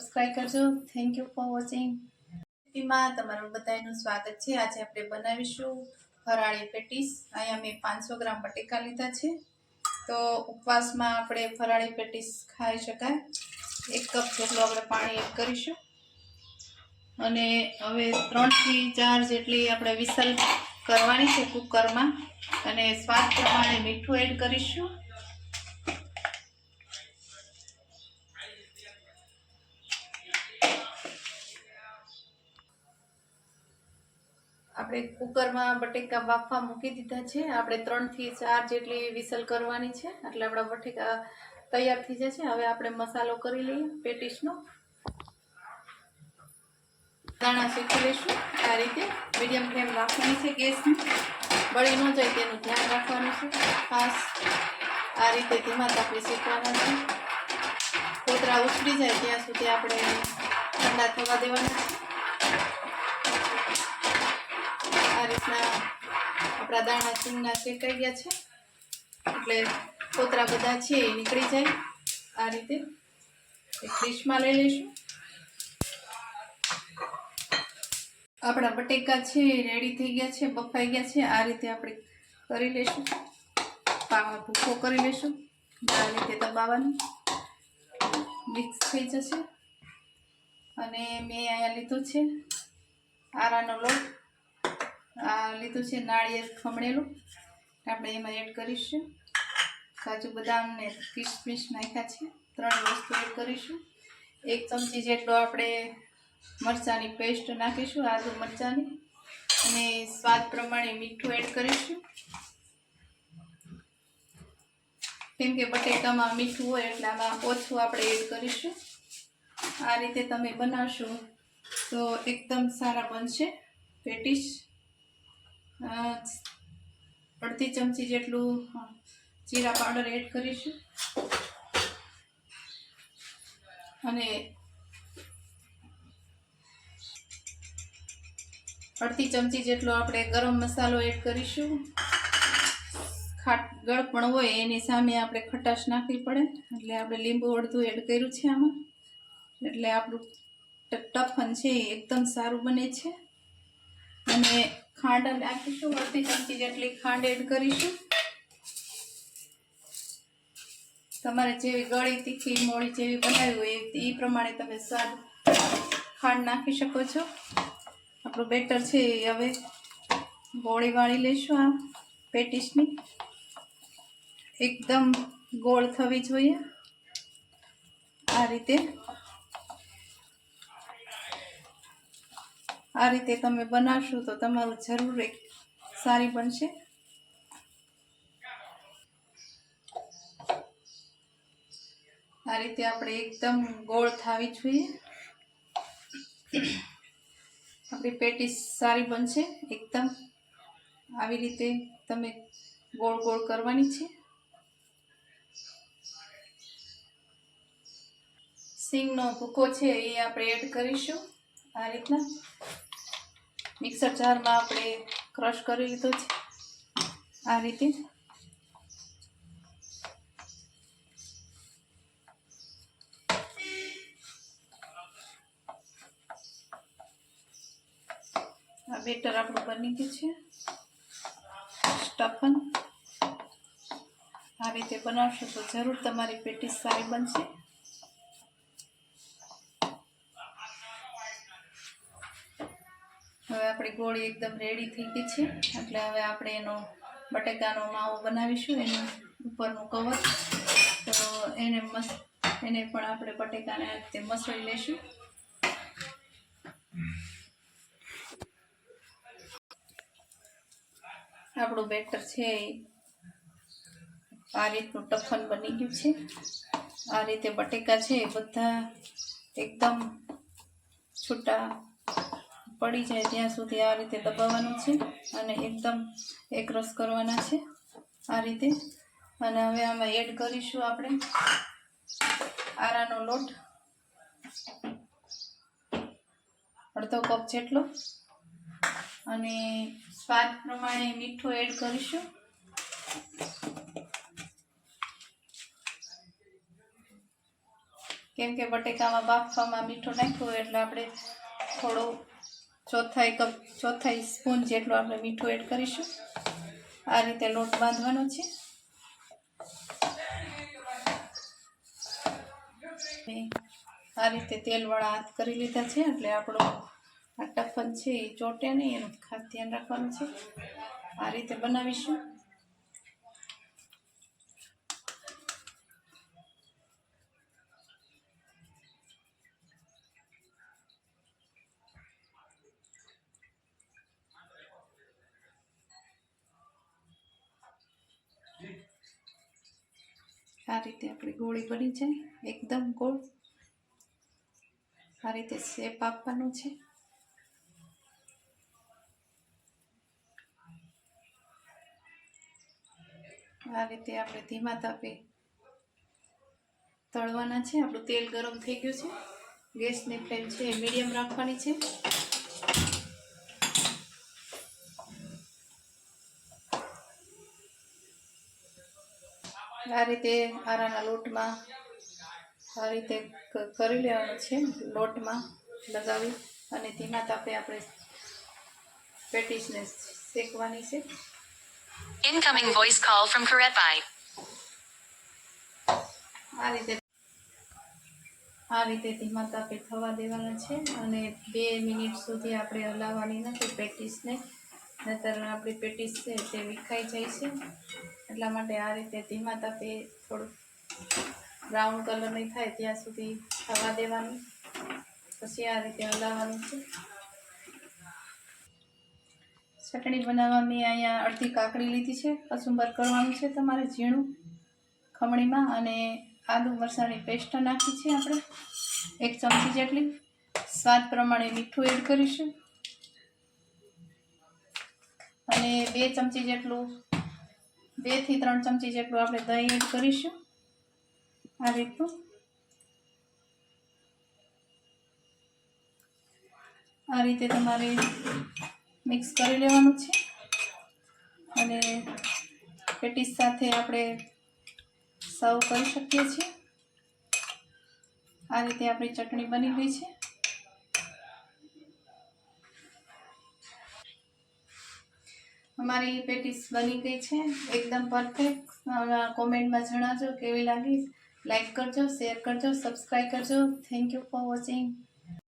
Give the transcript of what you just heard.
Subscribe કરજો. Thank you for watching. માં તમારું બધાનું સ્વાગત છે. આજે આપણે બનાવીશું ફરાળી પેટીસ. અહીંયા મેં 500 ગ્રામ બટેકા લીધા છે. તો ઉપવાસમાં આપણે ફરાળી પેટીસ ખાઈ શકાય. 1 કપ જેટલું આપણે પાણી એડ કરીશું અને હવે 3 થી 4 જેટલી આપણે વિસલ કરવાની છે કુકરમાં અને સ્વાદ પ્રમાણે મીઠું એડ કરીશું. આપણે કુકરમાં બટેકા બાફવા મૂકી દીધા છે. આપણે 3 થી 4 જેટલી વિસલ કરવાની છે એટલે આપણા બટેકા તૈયાર થઈ જશે. હવે આપણે મસાલો કરી લઈએ પેટીસનો. દાણા શેકી લઈશું. આ રીતે મીડિયમ ફ્લેમ રાખવાની છે ગેસની. બળી ન જાય તેનું ધ્યાન રાખવાનું છે ખાસ. આ રીતે ધીમા તાપે શેકવાના છે. કોતરા ઉછળી જાય ત્યાં સુધી આપણે ઠંડા થવા દેવાના છે. આ રીતના આપણા દાણા સિંગના શેકાઈ ગયા છે એટલે કોતરા બધા છે એ નીકળી જાય. આ રીતે એક ડીશમાં લઈ લઈશું. આપણા બટેકા છે રેડી થઈ ગયા છે, બફાઈ ગયા છે. આ રીતે આપણે કરી લઈશું. પાવા ભૂકો કરી લઈશું. આ રીતે દબાવવાનું મિક્સ થઈ જશે. અને મેં અહીંયા લીધું છે આરાનો લોટ. આ લીધું છે નાળિયેર ખમણેલું. આપણે એમાં એડ કરીશું. કાજુ બદામ ને કિસમિસ નાખ્યા છે. 3 વસ્તુ એડ કરીશું. 1 ચમચી જેટલો આપણે મરચાંની પેસ્ટ નાખીશું, આદુ મરચાંની. અને સ્વાદ પ્રમાણે મીઠું એડ કરીશું. કેમ કે બટેકામાં મીઠું હોય એટલે આમાં ઓછું આપણે એડ કરીશું. આ રીતે તમે બનાવશો તો એકદમ સારા બનશે પેટીસ. 1/2 ચમચી જેટલું જીરા પાવડર એડ કરીશું અને 1/2 ચમચી જેટલો આપણે ગરમ મસાલો એડ કરીશું. ગળપણ હોય એની સામે આપણે ખટાશ નાખવી પડે એટલે આપણે લીંબુ અડધું એડ કર્યું છે આમાં. એટલે આપણું ટફન છે એ એકદમ સારું બને છે. અને ખાંડ નાખીશું. 1/2 ચમચી જેટલી ખાંડ એડ કરીશું. તમારે જેવી ગળી તીખી મોળી જેવી બનાવી હોય એ પ્રમાણે તમે સ્વાદ ખાંડ નાખી શકો છો. આપણું બેટર છે એ હવે ગોળી વાળી લઈશું. આ પેટીસની એકદમ ગોળ થવી જોઈએ. આ રીતે તમે બનાવશો તો તમારું જરૂર એક સારી બનશે. આ રીતે આપણે એકદમ ગોળ થવી જોઈએ. આપણી પેટીસ સારી બનશે એકદમ. આવી રીતે તમે ગોળ ગોળ કરવાની છે. સિંગનો ભૂકો છે એ આપણે એડ કરીશું. આ રીતના મિક્સર જારમાં આપણે ક્રશ કરી લીધો છે. આ રીતે આ બેટર આપણું બની ગયું છે. સ્ટફન આ રીતે બનાવશો તો જરૂર તમારી પેટીસ સારી બનશે. હવે આપણી ગોળી એકદમ રેડી થઈ ગઈ છે એટલે હવે આપણે એનો બટેકાનો માવો બનાવીશું. એનું ઉપરનું કવર તો એને પણ આપણે બટેકાને આ રીતે મસળી લઈશું. આપણું બેટર છે આ રીતનું ટફન બની ગયું છે. આ રીતે બટેકા છે બધા એકદમ છૂટા પડી જાય ત્યાં સુધી આ રીતે દબાવવાનું છે અને એકદમ એકરસ કરવાના છે આ રીતે. અને હવે આમાં એડ કરીશું આપણે આરાનો લોટ 1/2 કપ જેટલો અને સ્વાદ પ્રમાણે મીઠું એડ કરીશું. કેમ કે બટેકામાં બાફવામાં મીઠું નાખ્યું એટલે આપણે થોડું ચોથાઈ સ્પૂન જેટલું આપણે મીઠું એડ કરીશું. આ રીતે લોટ બાંધવાનો છે. આ રીતે તેલવાળા હાથ કરી લીધા છે એટલે આપણો આ ટફન છે એ ચોટે નહીં, એનું ખાસ ધ્યાન રાખવાનું છે. આ રીતે બનાવીશું. આ રીતે આપણી ગોળી બની જાય એકદમ ગોળ. આ રીતે શેપ આપવાનો છે. આ રીતે આપણે ધીમા તાપે તળવાના છે. આપણું તેલ ગરમ થઈ ગયું છે. ગેસની ફ્લેમ છે એ મીડિયમ રાખવાની છે. આ રીતે આરાના લોટમાં આ રીતે કરી લેવાનું છે. લોટમાં લગાવી અને ધીમા તાપે આપણે પેટીસને શેકવાની છે. Incoming voice call from Karetbhai. આ રીતે ધીમા તાપે થવા દેવાના છે અને 2 મિનિટ સુધી આપણે હલાવવાની નથી પેટીસને, નહીંતર આપણી પેટીસ છે તે વિખાઈ જાય છે. એટલા માટે આ રીતે ધીમા તાપે થોડું બ્રાઉન કલર નહીં થાય ત્યાં સુધી થવા દેવાનું. પછી આ રીતે હલાવવાનું છે. ચટણી બનાવવા મેં અહીંયા અડધી કાકડી લીધી છે. કચુંબર કરવાનું છે તમારે ઝીણું ખમણીમાં, અને આદુ મરચાંની પેસ્ટ નાખી છે આપણે 1 ચમચી જેટલી. સ્વાદ પ્રમાણે મીઠું એડ કરીશું અને 2 ચમચી જેટલું 2 થી 3 ચમચી જેટલું આપણે દહીં એડ કરીશું. આ રીતનું આ રીતે તમારે મિક્સ કરી લેવાનું છે અને પેટીસ સાથે આપણે સર્વ કરી શકીએ છીએ. આ રીતે આપણી ચટણી બની ગઈ છે. અમારી પેટીસ બની ગઈ છે એકદમ પરફેક્ટ. કોમેન્ટમાં જણાવજો કેવી લાગી. લાઈક કરજો, શેર કરજો, સબસ્ક્રાઈબ કરજો. Thank you for watching.